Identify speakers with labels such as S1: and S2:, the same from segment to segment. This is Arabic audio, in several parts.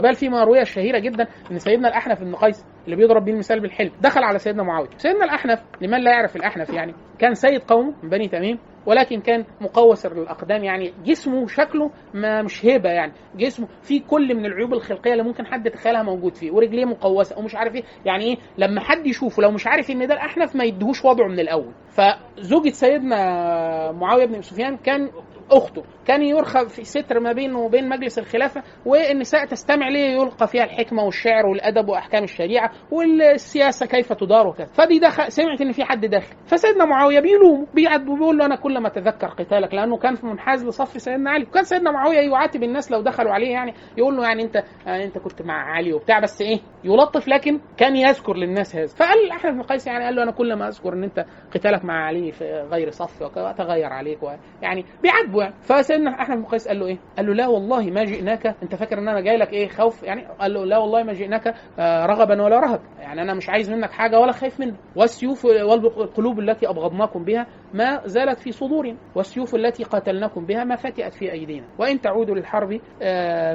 S1: بل في مرويه الشهيره جدا ان سيدنا الاحنف بن قيس اللي بيضرب بيه المثال بالحلم دخل على سيدنا معاويه. سيدنا الاحنف لمن لا يعرف الاحنف يعني كان سيد قومه من بني تميم، ولكن كان مقوس الاقدام، يعني جسمه شكله ما مش هيبه، يعني جسمه فيه كل من العيوب الخلقيه اللي ممكن حد يتخيلها موجود فيه، ورجليه مقوسه ومش عارف ايه، يعني ايه لما حد يشوفه لو مش عارف ان ده الاحنف ما يديهوش وضعه من الاول. فزوجة سيدنا معاويه بن سفيان كان اخته، كان يرخى في ستر ما بينه وبين مجلس الخلافه، والنساء تستمع ليه يلقى فيها الحكمه والشعر والادب واحكام الشريعه والسياسه كيف تدار وكذا. فدي دخل سمعت ان في حد داخل، فسيدنا معاويه بيلومه بيعاتبه بيقول له انا كل ما اتذكر قتالك، لانه كان منحاز لصف سيدنا علي، وكان سيدنا معاويه يعاتب الناس لو دخلوا عليه، يعني يقول له يعني انت كنت مع علي وبتاع، بس ايه يلطف، لكن كان يذكر للناس هذا. فقال الاحنف بن قيس يعني قال له انا كل ما اذكر ان انت قتالك مع علي في غير صف واتغير عليك، يعني بيعاتبه يعني. فسيدنا احنف بن قيس قال له ايه؟ قال له لا والله ما جئناك، انت فاكر ان انا جاي لك ايه خوف يعني؟ قال له لا والله ما جئناك رغبا ولا رهب، يعني انا مش عايز منك حاجه ولا خايف منك، والسيوف والقلوب التي ابغضناكم بها ما زالت في صدورنا، والسيوف التي قاتلناكم بها ما فتئت في ايدينا، وان تعودوا للحرب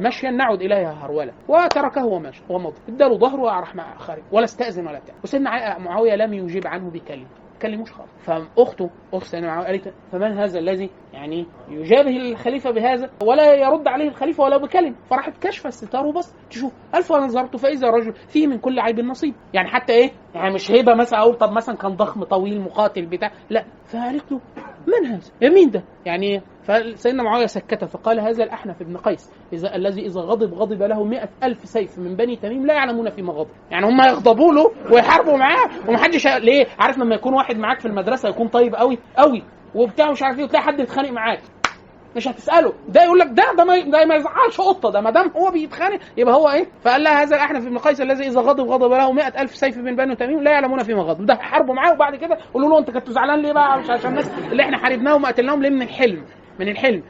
S1: مشيا نعود اليها هرولا. وتركه ومشى ومضى، اداله ظهره وراح مع خارج ولا استاذن ولا بتاع. وسيدنا معاويه لم يجيب عنه بكلمه، كلموش خالص. فاخته اخت سيدنا معاويه قالت فمن هذا الذي يعني يجابه الخليفه بهذا ولا يرد عليه الخليفه ولا بكلمه؟ فراحت كشف الستار وبس تشوف الف نظرت فاذا رجل فيه من كل عيب نصيب، يعني حتى ايه يعني مش هيبه مثلا اقول طب مثلا كان ضخم طويل مقاتل بتاع، لا. فقالت له من هذا مين ده يعني؟ فسيدنا معاويه سكت فقال هذا الاحنف بن قيس الذي اذا غضب له 100,000 سيف من بني تميم لا يعلمون فيما غضب. يعني هم يغضبوا له ويحاربوا معاه ومحدش ليه؟ عارف لما يكون واحد معاك في المدرسه يكون طيب قوي قوي وبتاع مش عارف ايه، وتلاقي حد يتخانق معاك مش هتساله، ده يقول لك ده ما يزعلش قطه، ده ما دام هو بيتخانق يبقى هو ايه. فقال لها هذا الاحنف بن قيس الذي اذا غضب له 100,000 سيف من بني تميم لا يعلمون فيما غضب، ده حاربوا معاه وبعد كده قولوا له انت كنت زعلان ليه بقى؟ مش عشان الناس اللي احنا حاربناهم وقتلناهم ليه؟ من الحلم